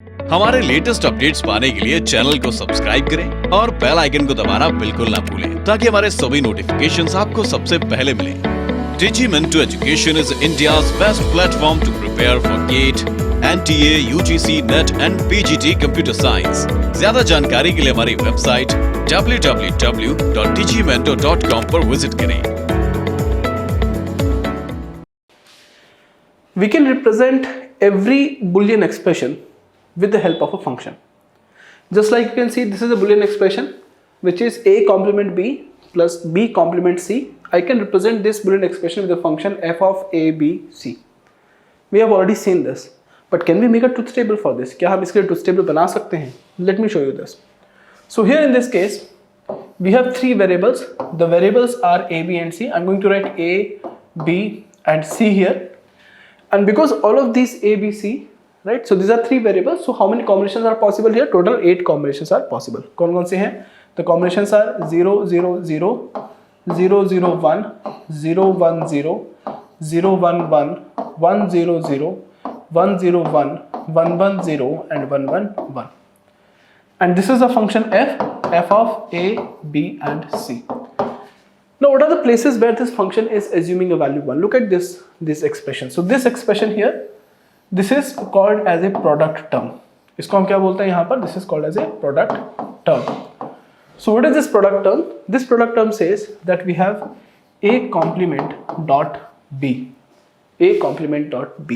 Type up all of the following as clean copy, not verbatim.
हमारे latest updates पाने के लिए चैनल को सब्सक्राइब करें और बेल आइकन को दबाना बिल्कुल ना भूलें ताकि हमारे सभी नोटिफिकेशंस आपको सबसे पहले मिलें। Digimentor Education is India's best platform to prepare for GATE, NTA, UGC, NET and PGT Computer Science। ज्यादा जानकारी के लिए हमारी वेबसाइट www.digimentor.com पर विजिट करें। We can represent every Boolean expression with the help of a function. Just like you can see, this is a Boolean expression which is a complement b plus b complement c. I can represent this Boolean expression with the function f of a, b, c. We have already seen this, but can we make a truth table for this? क्या हम इसके लिए truth table बना सकते हैं? Let me show you this. So here in this case, we have three variables. The variables are a, b and c. I'm going to write a, b and c here. And because all of these a, b, c, right? So these are three variables. So how many combinations are possible here? Total 8 combinations are possible. कौन-कौन से हैं? The combinations are 0, 0, 0, 0, 0, 1, 0, 1, 0, 0, 1, 1, 1, 0, 0, 1, 0, 1, 1, 1, 0 and 1, 1, 1. And this is the function f of a, b and c. Now what are the places where this function is assuming a value 1? Look at this expression. So this expression here, this is called as a product term. इसको हम क्या बोलते हैं यहाँ पर? This is called as a product term. So what is this product term? This product term says that we have a complement dot b. A complement dot b.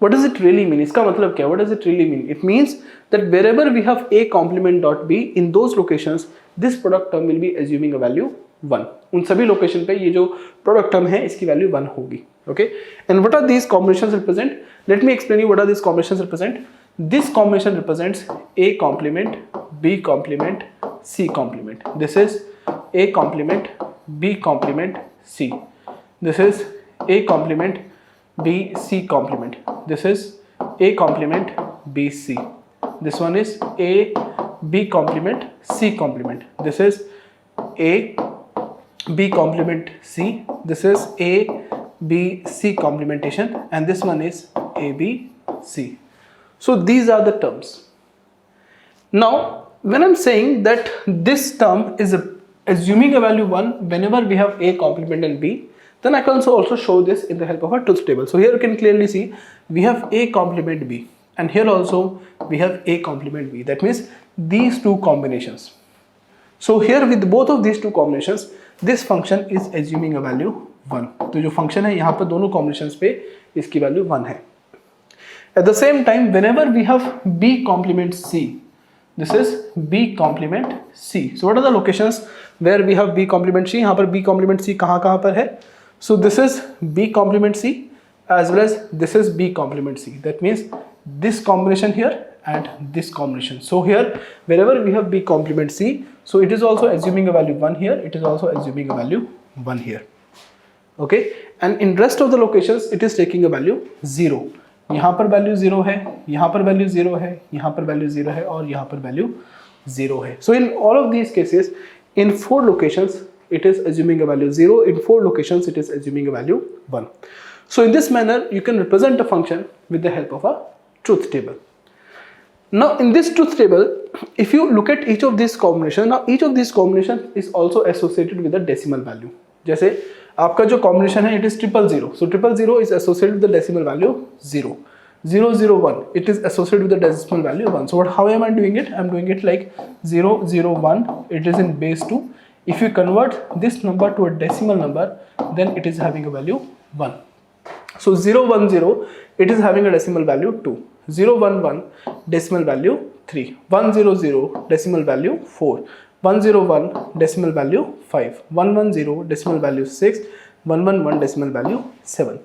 What does it really mean? इसका मतलब क्या? What does it really mean? It means that wherever we have a complement dot b, in those locations, this product term will be assuming a value 1. उन सभी location पे ये जो product term है इसकी वैल्यू 1 होगी. Okay, and what are these combinations represent? Let me explain you what are these combinations represent. This combination represents a complement, b complement, c complement. This is a complement, b complement, c. This is a complement, b, c complement. This is a complement, b, c. This one is a, b complement, c complement. This is a, b complement, c. This is a, b, c complementation, and this one is a, b, c. So these are the terms. Now when I'm saying that this term is assuming a value 1 whenever we have a complement and b, then I can also show this in the help of a truth table. So here you can clearly see we have a complement b, and here also we have a complement b. That means these two combinations. So here with both of these two combinations, this function is assuming a value 1. तो जो function है यहाँ पर दोनों combinations पे इसकी value 1 है. At the same time, whenever we have b complement c, this is b complement c. So what are the locations where we have b complement c? यहाँ पर b complement c कहाँ पर है? So this is b complement c as well as this is b complement c. That means this combination here and this combination. So here wherever we have b complement c, so it is also assuming a value 1 here, it is also assuming a value 1 here. Okay, and in rest of the locations it is taking a value 0. यहाँ पर value 0 है, यहाँ पर value 0 है, यहाँ पर value 0 है और यहाँ पर वैल्यू 0 है. So in all of these cases, in 4 locations it is assuming a value 0, in 4 locations it is assuming a value 1. So in this manner you can represent a function with the help of a truth table. Now in this truth table, if you look at each of these combinations, now each of these combinations is also associated with a decimal value. जैसे आपका जो combination है it is 000. So 000 is associated with the decimal value 0. 001 it is associated with the decimal value 1. So how am I doing it? I am doing it like 001. It is in base 2. If you convert this number to a decimal number, then it is having a value 1. So 010 it is having a decimal value 2. 011 decimal value 3. 100 decimal value 4. 101 decimal value 5, 110 decimal value 6, 111 decimal value 7.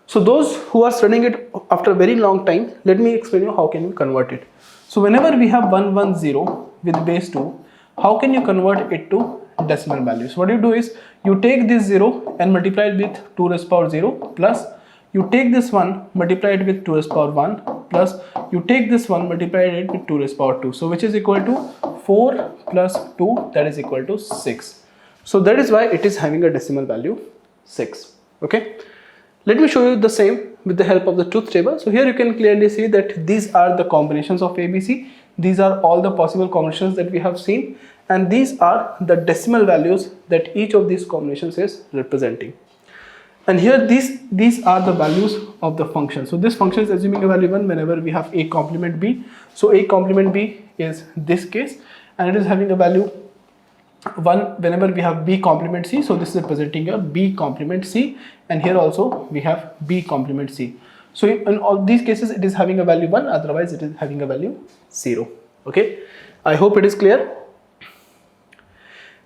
So those who are studying it after a very long time, let me explain you how can you convert it. So whenever we have 110 with base 2, how can you convert it to decimal values? What you do is you take this 0 and multiply it with 2 raised power 0 plus you take this one, multiply it with 2 raised power 1 plus you take this one, multiply it with 2 raised power 2. So which is equal to 4 plus 2, that is equal to 6. So that is why it is having a decimal value 6. Okay. Let me show you the same with the help of the truth table. So here you can clearly see that these are the combinations of ABC. These are all the possible combinations that we have seen, and these are the decimal values that each of these combinations is representing. And here these are the values of the function. So this function is assuming a value 1 whenever we have a complement b. So a complement b is this case, and it is having a value 1 whenever we have b complement c. So this is representing a b complement c, and here also we have b complement c. So in all these cases it is having a value 1, otherwise it is having a value 0. Okay, I hope it is clear.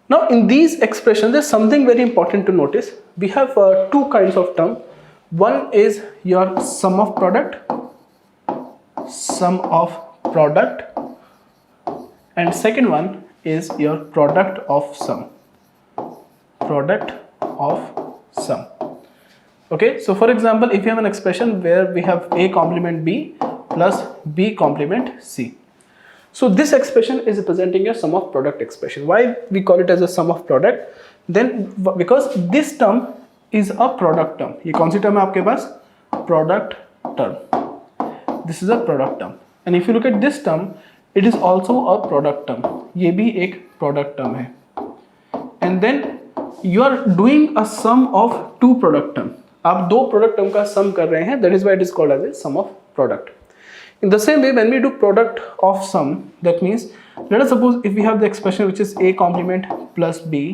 Now in these expressions there's something very important to notice. We have two kinds of term. One is your sum of product, and second one is your product of sum. Okay, so for example, if you have an expression where we have a complement b plus b complement c. So this expression is representing a sum of product expression. Why we call it as a sum of product? Then because this term is a product term. ये कौन सी term है आपके पास? Product term. This is a product term. And if you look at this term, it is also a product term. ये भी एक product term है. And then you are doing a sum of two product term. आप दो product term का sum कर रहे हैं. That is why it is called as a sum of product. In the same way, when we do product of sum, that means let us suppose if we have the expression which is a complement plus b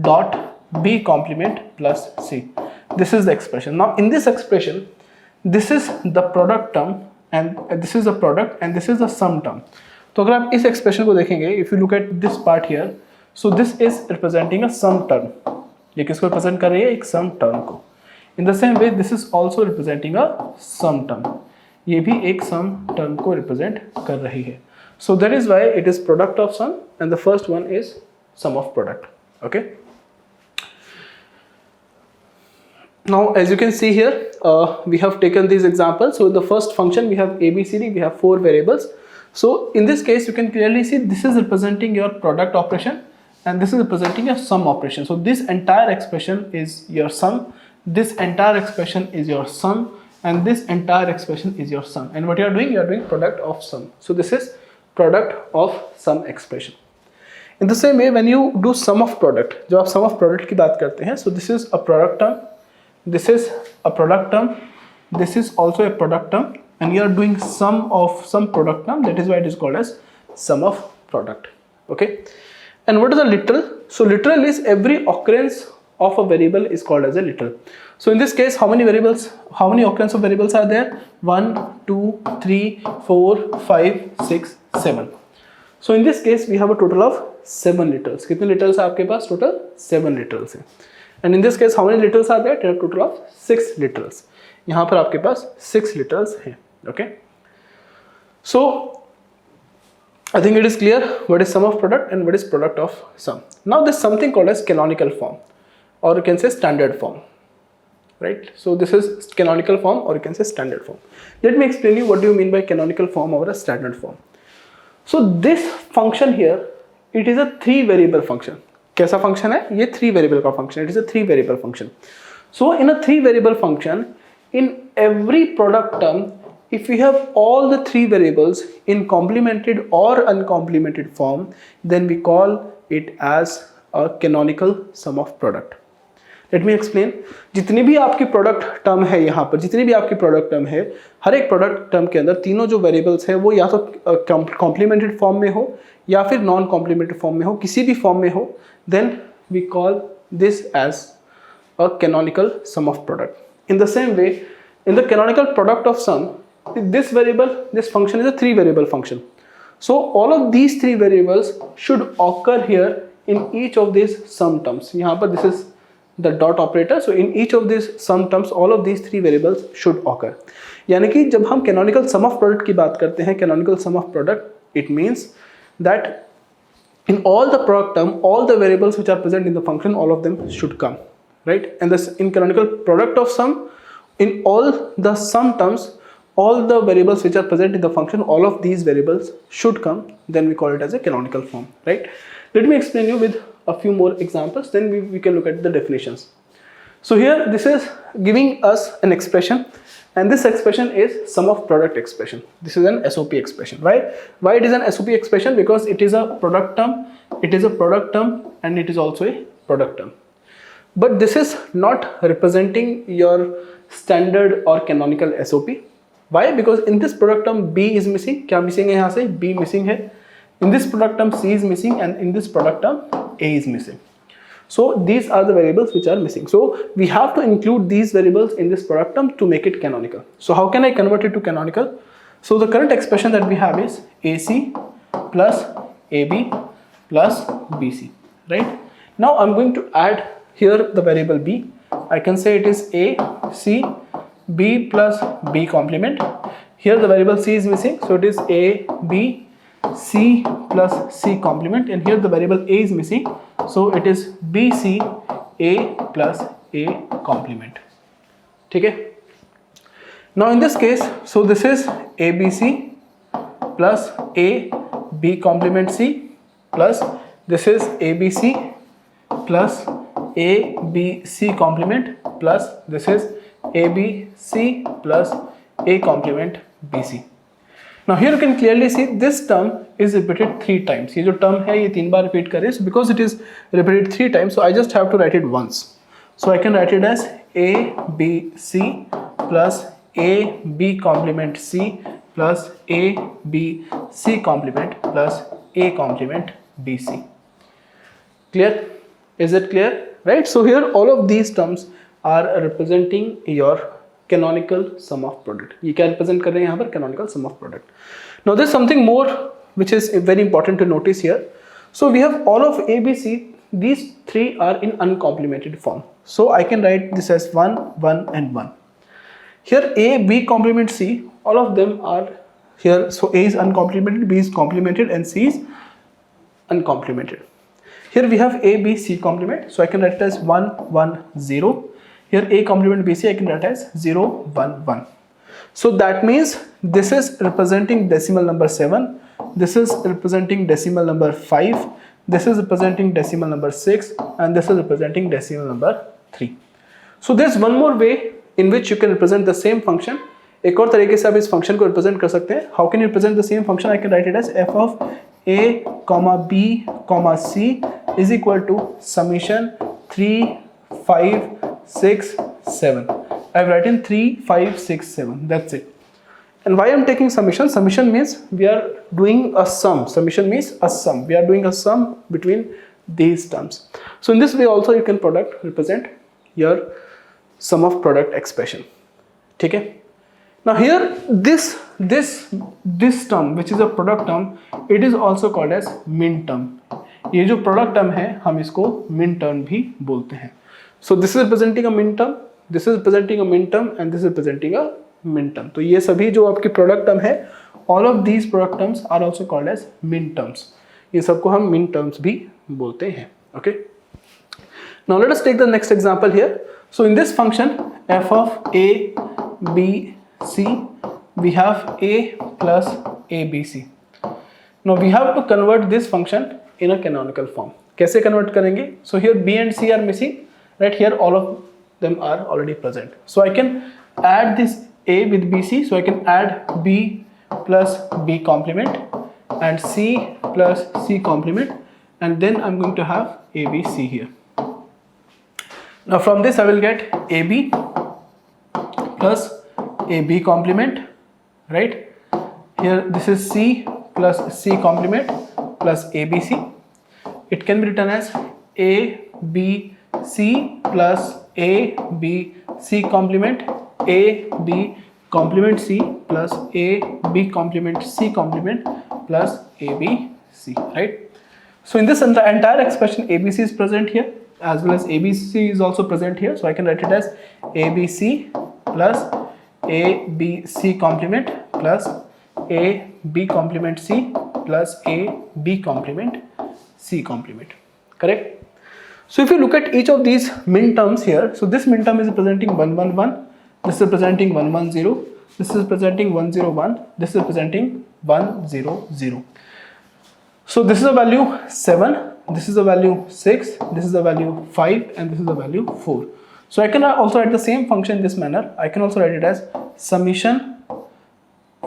dot b complement plus c. This is the expression. Now in this expression, this is the product term and this is the product and this is the sum term. तो अगर आप इस expression को देखेंगे, if you look at this part here, so this is representing a sum term. ये किसको represent कर रही है? एक sum term को. In the same way, this is also representing a sum term. ये भी एक sum term को represent कर रही है. So that is why it is product of sum and the first one is sum of product. Okay. Now as you can see here, we have taken these examples. So in the first function we have a, b, c, d. We have 4 variables. So in this case you can clearly see this is representing your product operation and this is representing your sum operation. So this entire expression is your sum. This entire expression is your sum. And this entire expression is your sum. And what you are doing product of sum. So this is product of sum expression. In the same way, when you do sum of product, जब आप sum of product की बात करते हैं, so this is a product term, this is a product term, this is also a product term, and you are doing sum of some product term. That is why it is called as sum of product. Okay. And what is a literal? So literal is every occurrence of a variable is called as a literal. So in this case, how many occurrence of variables are there? 1, 2, 3, 4, 5, 6, 7. So in this case, we have a total of 7 literals. कितने literals है आपके पास? Total 7 literals है. And in this case, how many literals are there? There are total of 6 literals. यहाँ पर आपके पास 6 literals हैं. Okay. So I think it is clear what is sum of product and what is product of sum. Now there is something called as canonical form, or you can say standard form. Right, so this is canonical form or you can say standard form. Let me explain you what do you mean by canonical form or a standard form. So this function here, it is a 3 variable function. कैसा function है? ये 3 variable का function. It is a 3 variable function. So in a 3 variable function, in every product term, if we have all the 3 variables in complemented or uncomplemented form, then we call it as a canonical sum of product. Let me explain. जितनी भी आपकी product term है यहाँ पर, जितनी भी आपकी product term है, हर एक प्रोडक्ट टर्म के अंदर तीनों जो वेरिएबल्स है वो या तो कॉम्प्लीमेंटेड फॉर्म में हो या फिर नॉन कॉम्प्लीमेंटेड फॉर्म में हो, किसी भी फॉर्म में हो, then we call this as a canonical sum of product. In the same way, in the canonical product of sum, this variable, this function is a 3 variable function. So all of these 3 variables should occur here in each of these sum terms. यहाँ पर this is the dot operator. So in each of these sum terms, all of these 3 variables should occur. यानी कि जब हम canonical sum of product की बात करते हैं, canonical sum of product, it means that in all the product term, all the variables which are present in the function, all of them should come, right? And this in canonical product of sum, in all the sum terms, all the variables which are present in the function, all of these variables should come. Then we call it as a canonical form, right? Let me explain you with a few more examples, then we can look at the definitions. So here this is giving us an expression, and this expression is sum of product expression. This is an SOP expression, right? Why it is an SOP expression? Because it is a product term, it is a product term, and it is also a product term. But this is not representing your standard or canonical SOP. Why? Because in this product term B is missing. क्या missing है यहाँ से? B missing है. In this product term C is missing, and in this product term A is missing. So these are the variables which are missing. So we have to include these variables in this product term to make it canonical. So how can I convert it to canonical? So the current expression that we have is AC plus AB plus BC, right? Now I'm going to add here the variable B. I can say it is A, C, B plus B complement. Here the variable C is missing, so it is A, B, C plus C complement, and here the variable A is missing, so it is BC A plus A complement. ठीक है? Now in this case, so this is ABC plus A B complement C plus this is ABC plus A B C complement plus this is ABC plus A complement BC. Now here you can clearly see this term is repeated 3 times. ये जो term है ये 3 बार repeat करे, so because it is repeated 3 times, so I just have to write it once. So I can write it as A B C plus A B complement C plus A B C complement plus A complement BC. Clear? Is it clear? Right? So here all of these terms are representing your canonical sum of product. ये क्या represent कर रहे हैं यहाँ पर? Canonical sum of product. Now there's something more which is very important to notice here. So we have all of A, B, C. These three are in uncomplemented form. So I can write this as 1, 1 and 1. Here A, B complement C. All of them are here. So A is uncomplemented, B is complemented, and C is uncomplemented. Here we have A, B, C complement. So I can write it as 1, 1, 0. Here A complement BC I can write as 0, 1, 1. So that means this is representing decimal number 7, this is representing decimal number 5, this is representing decimal number 6, and this is representing decimal number 3. So there's one more way in which you can represent the same function. एक और तरीके से आप इस function को represent कर सकते हैं. How can you represent the same function? I can write it as f of A, B, C is equal to summation 3, 5, 6, 7. I've written 3, 5, 6, 7. That's it. And why I'm taking summation? Summation means we are doing a sum. Summation means a sum. We are doing a sum between these terms. So in this way also you can represent your sum of product expression. ठीक है? Now here this term which is a product term, it is also called as min term. ये जो product term है हम इसको min term भी बोलते हैं. So this is representing a min term, this is representing a min term, and this is representing a min term. तो ये सभी जो आपके product term है, all of these product terms are also called as min terms. ये सबको हम min terms भी बोलते हैं. Okay. Now let us take the next example here. So in this function f of A, B, C, we have A plus ABC. Now we have to convert this function in a canonical form. कैसे convert करेंगे? So here B and C are missing. Right here all of them are already present. So I can add this A with BC. So I can add B plus B complement and C plus C complement, and then I'm going to have ABC here. Now from this I will get AB plus AB complement, right? Here this is C plus C complement plus ABC. It can be written as A, B, C plus A, B, C complement, A, B complement C plus A, B complement C complement plus A, B, C, right? So in this entire expression ABC is present here as well as ABC is also present here. So I can write it as ABC plus A, B, C complement plus A, B complement C plus A, B complement C complement, correct? So if you look at each of these min terms here, so this min term is representing 1, 1, 1, this is representing 1, 1, 0, this is representing 1, 0, 1, this is representing 1, 0, 0. So this is a value 7, this is a value 6, this is a value 5, and this is a value 4. So I can also write the same function in this manner. I can also write it as summation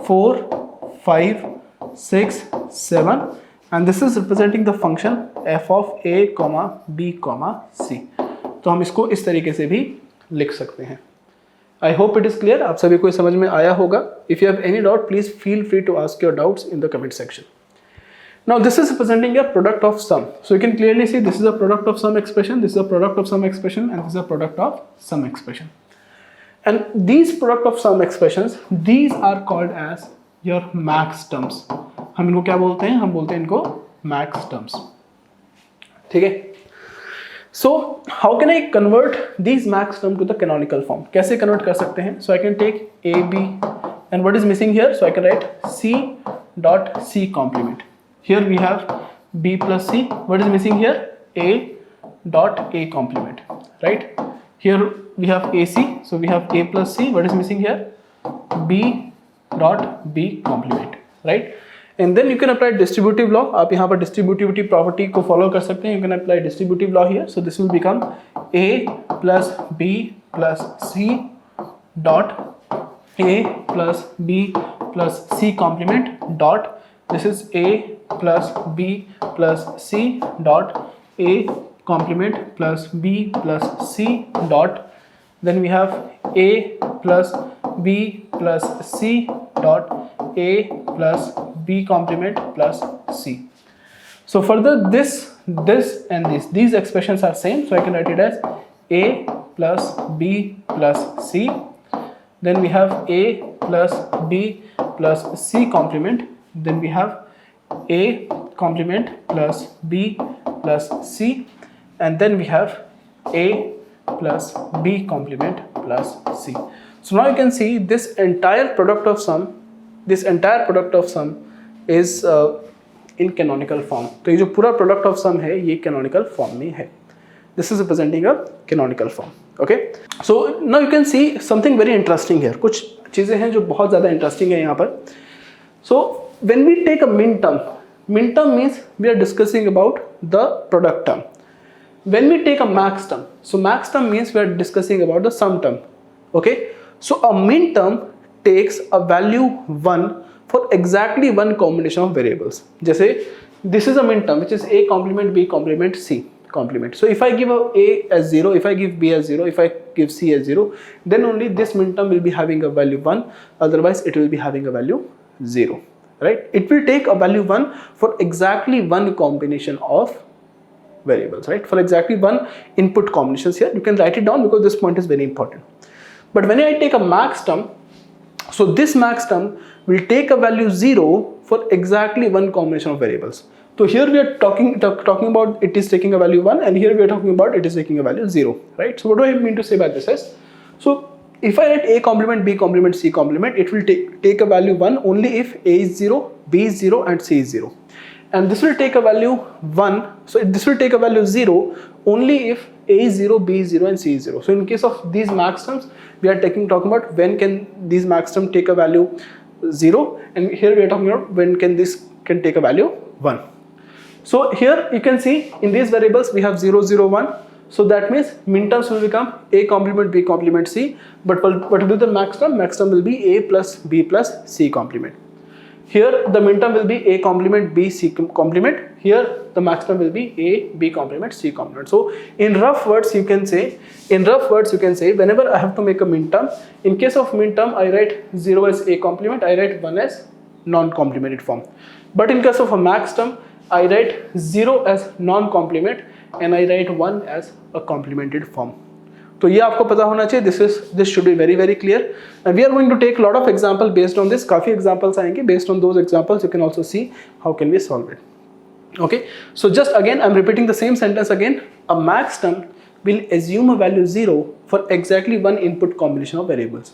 4, 5, 6, 7, and this is representing the function f of a, b, c. तो हम इसको इस तरीके से भी लिख सकते हैं. I hope it is clear. आप सभी को ये समझ में आया होगा. If you have any doubt, please feel free to ask your doubts in the comment section. Now this is representing a product of sum. So you can clearly see this is a product of sum expression, this is a product of sum expression, and this is a product of sum expression. And these product of sum expressions, these are called as your max terms. हम इनको क्या बोलते हैं? हम बोलते हैं इनको max terms. ठीक है? So how can I convert these max term to the canonical form? कैसे convert कर सकते हैं? So I can take a, b, and what is missing here? So I can write c dot c complement. Here we have b plus c. What is missing here? A dot a complement, right? Here we have ac, so we have a plus c. What is missing here? B dot b complement, right? And then you can apply distributive law. आप यहाँ पर distributivity property को follow कर सकते हैं. You can apply distributive law here. So this will become a plus b plus c dot a plus b plus c complement dot. This is a plus b plus c dot a complement plus b plus c dot. Then we have a plus b plus c dot a plus b complement plus c. So further this and these expressions are same, so I can write it as a plus b plus c. Then we have a plus b plus c complement. Then we have a complement plus b plus c, and then we have a plus b complement plus c. So now you can see this entire product of sum is in canonical form. तो ये जो पूरा product of sum है ये canonical form में है. This is representing a canonical form. Okay. So now you can see something very interesting here. कुछ चीज़ें हैं जो बहुत ज़्यादा interesting है यहाँ पर. So when we take a min term means we are discussing about the product term. When we take a max term, so max term means we are discussing about the sum term. Okay, so a min term takes a value 1 for exactly one combination of variables. जैसे this is a min term which is a complement b complement c complement. So if I give a as 0, if I give b as 0, if I give c as 0, then only this min term will be having a value 1, otherwise it will be having a value 0. Right? It will take a value 1 for exactly one combination of variables, right? For exactly one input combinations here. You can write it down because this point is very important. But when I take a max term, so this max term will take a value 0 for exactly one combination of variables. So here we are talking about it is taking a value 1, and here we are talking about it is taking a value 0, right? So what do I mean to say by this is, so if I write a complement, b complement, c complement, it will take a value 1 only if a is 0, b is 0, and c is 0. And this will take a value 1, so this will take a value 0 only if a is 0, b is 0, and c is 0. So in case of these max terms, we are talking about when can these max terms take a value 0, and here we are talking about when this can take a value 1. So here you can see in these variables we have 0, 0, 1. So that means min terms will become a complement b complement c, but what will be the max term? Max term will be a plus b plus c complement. Here the min term will be a complement b c complement. Here the max term will be a b complement c complement. So in rough words you can say whenever I have to make a min term, in case of min term I write 0 as a complement, I write 1 as non-complemented form. But in case of a max term, I write 0 as non-complement and I write 1 as a complemented form. तो ये आपको पता होना चाहिए. This should be very very clear. And we are going to take a lot of examples based on this. काफ़ी examples आएंगे. Based on those examples, you can also see how can we solve it. Okay. So just again, I'm repeating the same sentence again. A max term will assume a value 0 for exactly one input combination of variables,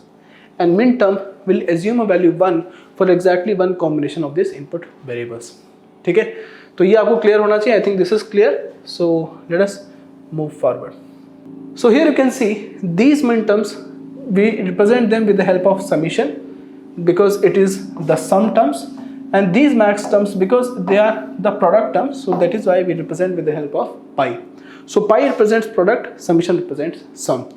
and min term will assume a value 1 for exactly one combination of these input variables. ठीक है. तो ये आपको clear होना चाहिए. I think this is clear. So let us move forward. So here you can see these min terms, we represent them with the help of summation because it is the sum terms, and these max terms because they are the product terms, so that is why we represent with the help of pi. So pi represents product, summation represents sum.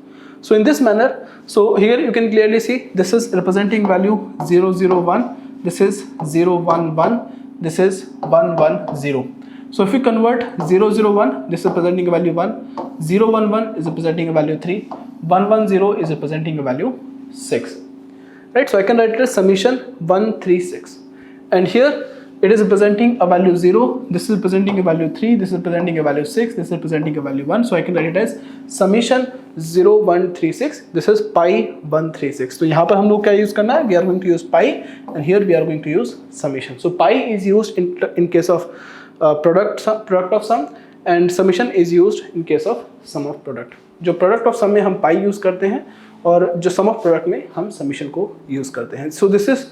So in this manner, so here you can clearly see this is representing value 0 0 1, this is 0 1 1, this is 1 1 0. So if we convert 0 0 1, this is representing a value 1, 0 1 1 is representing a value 3, 1 1 0 is representing a value 6. Right, so I can write it as summation 136, and here it is representing a value 0, this is representing a value 3, this is representing a value 6, this is representing a value 1. So I can write it as summation 0136, this is pi 136. तो यहाँ पर हम लोग क्या use करना है, we are going to use pi, and here we are going to use summation. So pi is used in case of product of sum, and summation is used in case of sum of product. जो product of sum में हम pi use करते हैं और जो sum of product में हम summation को यूज करते हैं. So this is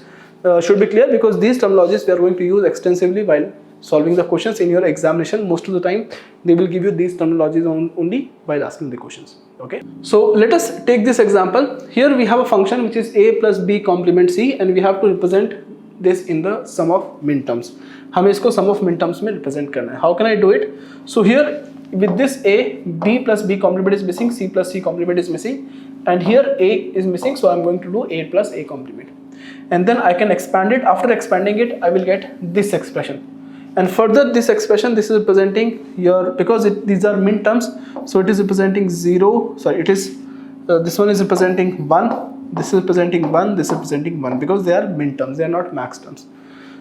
should be clear, because these terminologies we are going to use extensively while solving the questions in your examination. Most of the time they will give you these terminologies only while asking the questions. Okay, so let us take this example. Here we have a function which is a plus b complement c, and we have to represent this in the sum of min terms. हमें इसको sum of min terms में represent करना है. How can I do it? So here with this a, b plus b complement is missing, c plus c complement is missing, and here a is missing, so I'm going to do a plus a complement. And then I can expand it. After expanding it, I will get this expression. And further this expression, this is representing your, because these are min terms, so it is representing 0, sorry, it is, this one is representing 1, this is representing 1, this is representing 1, because they are min terms, they are not max terms.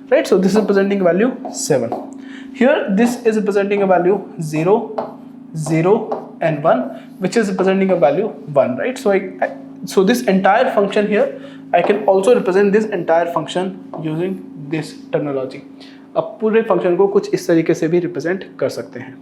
Right, so this is representing value 7. Here this is representing a value 0, 0 and 1, which is representing a value 1, right? So so this entire function here, I can also represent this entire function using this terminology. अब पूरे function को कुछ इस तरीके से भी represent कर सकते हैं.